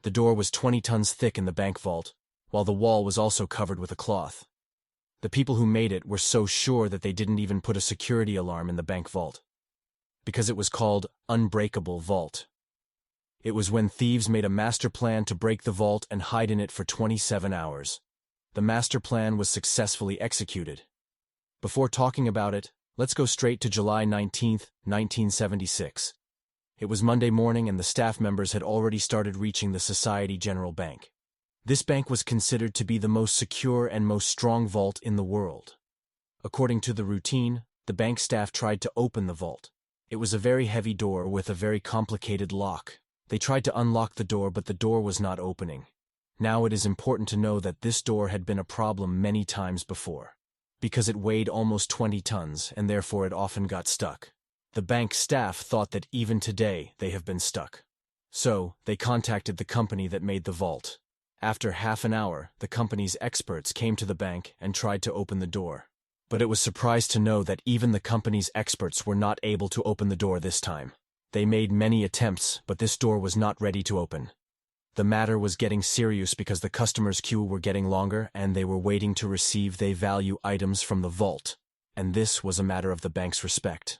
The door was 20 tons thick in the bank vault, while the wall was also covered with a cloth. The people who made it were so sure that they didn't even put a security alarm in the bank vault, because it was called Unbreakable Vault. It was when thieves made a master plan to break the vault and hide in it for 27 hours. The master plan was successfully executed. Before talking about it, let's go straight to July 19, 1976. It was Monday morning and the staff members had already started reaching the Societe Generale Bank. This bank was considered to be the most secure and most strong vault in the world. According to the routine, the bank staff tried to open the vault. It was a very heavy door with a very complicated lock. They tried to unlock the door, but the door was not opening. Now it is important to know that this door had been a problem many times before, because it weighed almost 20 tons and therefore it often got stuck. The bank staff thought that even today they have been stuck. So, they contacted the company that made the vault. After half an hour, the company's experts came to the bank and tried to open the door. But it was surprised to know that even the company's experts were not able to open the door this time. They made many attempts, but this door was not ready to open. The matter was getting serious because the customers' queue were getting longer and they were waiting to receive their value items from the vault. And this was a matter of the bank's respect.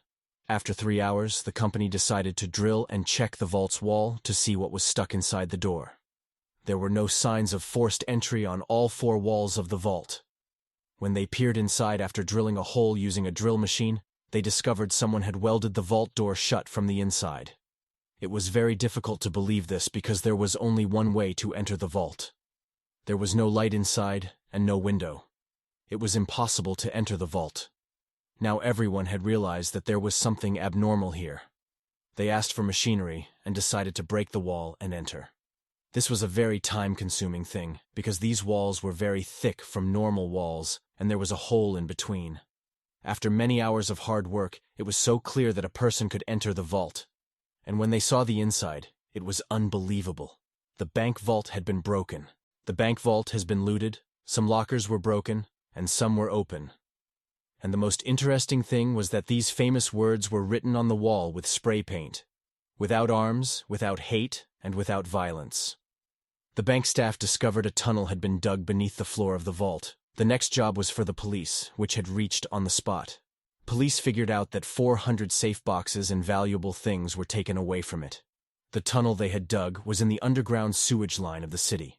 After 3 hours, the company decided to drill and check the vault's wall to see what was stuck inside the door. There were no signs of forced entry on all 4 walls of the vault. When they peered inside after drilling a hole using a drill machine, they discovered someone had welded the vault door shut from the inside. It was very difficult to believe this because there was only one way to enter the vault. There was no light inside and no window. It was impossible to enter the vault. Now everyone had realized that there was something abnormal here. They asked for machinery and decided to break the wall and enter. This was a very time-consuming thing, because these walls were very thick from normal walls, and there was a hole in between. After many hours of hard work, it was so clear that a person could enter the vault. And when they saw the inside, it was unbelievable. The bank vault had been broken. The bank vault has been looted, some lockers were broken, and some were open. And the most interesting thing was that these famous words were written on the wall with spray paint. Without arms, without hate, and without violence. The bank staff discovered a tunnel had been dug beneath the floor of the vault. The next job was for the police, which had reached on the spot. Police figured out that 400 safe boxes and valuable things were taken away from it. The tunnel they had dug was in the underground sewage line of the city.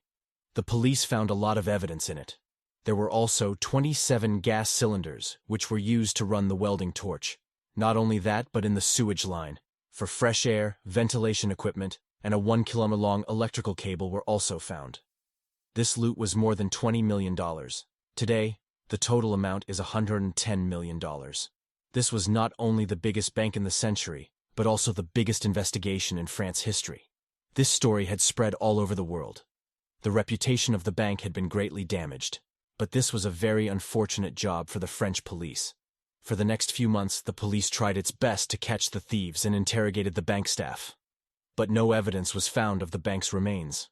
The police found a lot of evidence in it. There were also 27 gas cylinders, which were used to run the welding torch. Not only that, but in the sewage line, for fresh air, ventilation equipment, and a 1-kilometer-long electrical cable were also found. This loot was more than $20 million. Today, the total amount is $110 million. This was not only the biggest bank in the century, but also the biggest investigation in France history. This story had spread all over the world. The reputation of the bank had been greatly damaged. But this was a very unfortunate job for the French police. For the next few months, the police tried its best to catch the thieves and interrogated the bank staff. But no evidence was found of the bank's remains.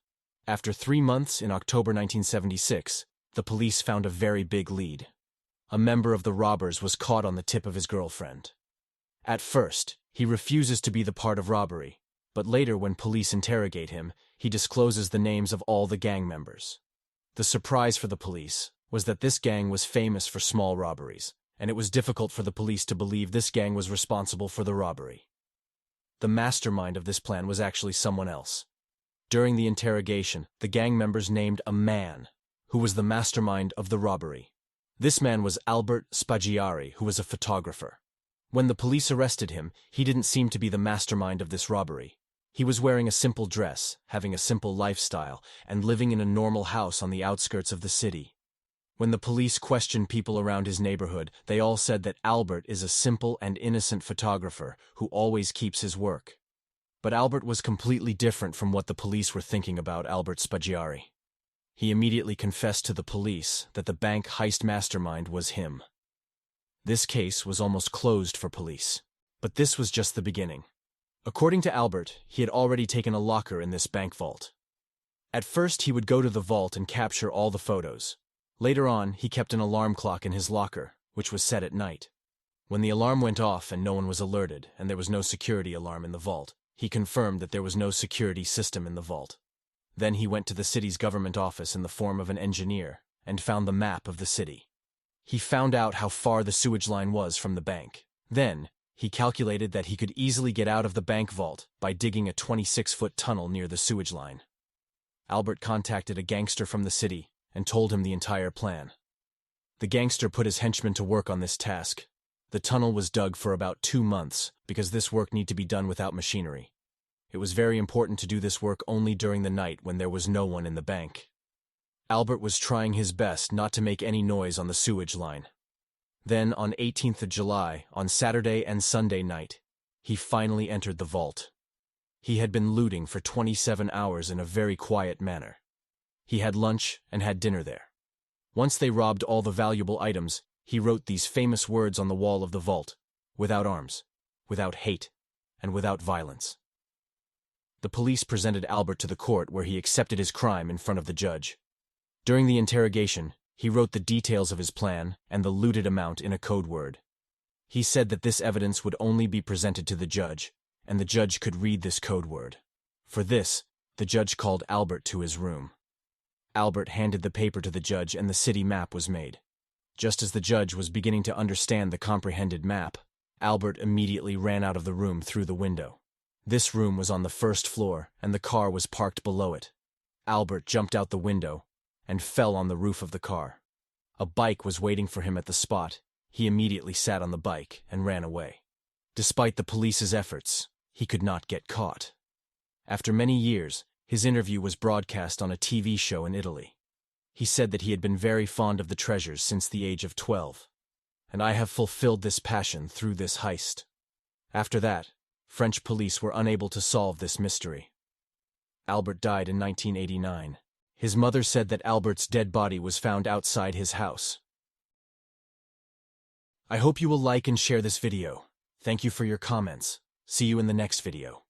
After 3 months, in October 1976, the police found a very big lead. A member of the robbers was caught on the tip of his girlfriend. At first, he refuses to be the part of robbery, but later when police interrogate him, he discloses the names of all the gang members. The surprise for the police was that this gang was famous for small robberies, and it was difficult for the police to believe this gang was responsible for the robbery. The mastermind of this plan was actually someone else. During the interrogation, the gang members named a man who was the mastermind of the robbery. This man was Albert Spaggiari, who was a photographer. When the police arrested him, he didn't seem to be the mastermind of this robbery. He was wearing a simple dress, having a simple lifestyle, and living in a normal house on the outskirts of the city. When the police questioned people around his neighborhood, they all said that Albert is a simple and innocent photographer who always keeps his work. But Albert was completely different from what the police were thinking about Albert Spaggiari. He immediately confessed to the police that the bank heist mastermind was him. This case was almost closed for police, but this was just the beginning. According to Albert, he had already taken a locker in this bank vault. At first, he would go to the vault and capture all the photos. Later on, he kept an alarm clock in his locker, which was set at night. When the alarm went off and no one was alerted, and there was no security alarm in the vault, he confirmed that there was no security system in the vault. Then he went to the city's government office in the form of an engineer and found the map of the city. He found out how far the sewage line was from the bank. Then, he calculated that he could easily get out of the bank vault by digging a 26-foot tunnel near the sewage line. Albert contacted a gangster from the city and told him the entire plan. The gangster put his henchman to work on this task. The tunnel was dug for about 2 months because this work needed to be done without machinery. It was very important to do this work only during the night when there was no one in the bank. Albert was trying his best not to make any noise on the sewage line. Then, on 18th of July, on Saturday and Sunday night, he finally entered the vault. He had been looting for 27 hours in a very quiet manner. He had lunch and had dinner there. Once they robbed all the valuable items, he wrote these famous words on the wall of the vault: "Without arms, without hate, and without violence." The police presented Albert to the court where he accepted his crime in front of the judge. During the interrogation, he wrote the details of his plan and the looted amount in a code word. He said that this evidence would only be presented to the judge, and the judge could read this code word. For this, the judge called Albert to his room. Albert handed the paper to the judge and the city map was made. Just as the judge was beginning to understand the comprehended map, Albert immediately ran out of the room through the window. This room was on the first floor, and the car was parked below it. Albert jumped out the window and fell on the roof of the car. A bike was waiting for him at the spot. He immediately sat on the bike and ran away. Despite the police's efforts, he could not get caught. After many years, his interview was broadcast on a TV show in Italy. He said that he had been very fond of the treasures since the age of 12. "And I have fulfilled this passion through this heist." After that, French police were unable to solve this mystery. Albert died in 1989. His mother said that Albert's dead body was found outside his house. I hope you will like and share this video. Thank you for your comments. See you in the next video.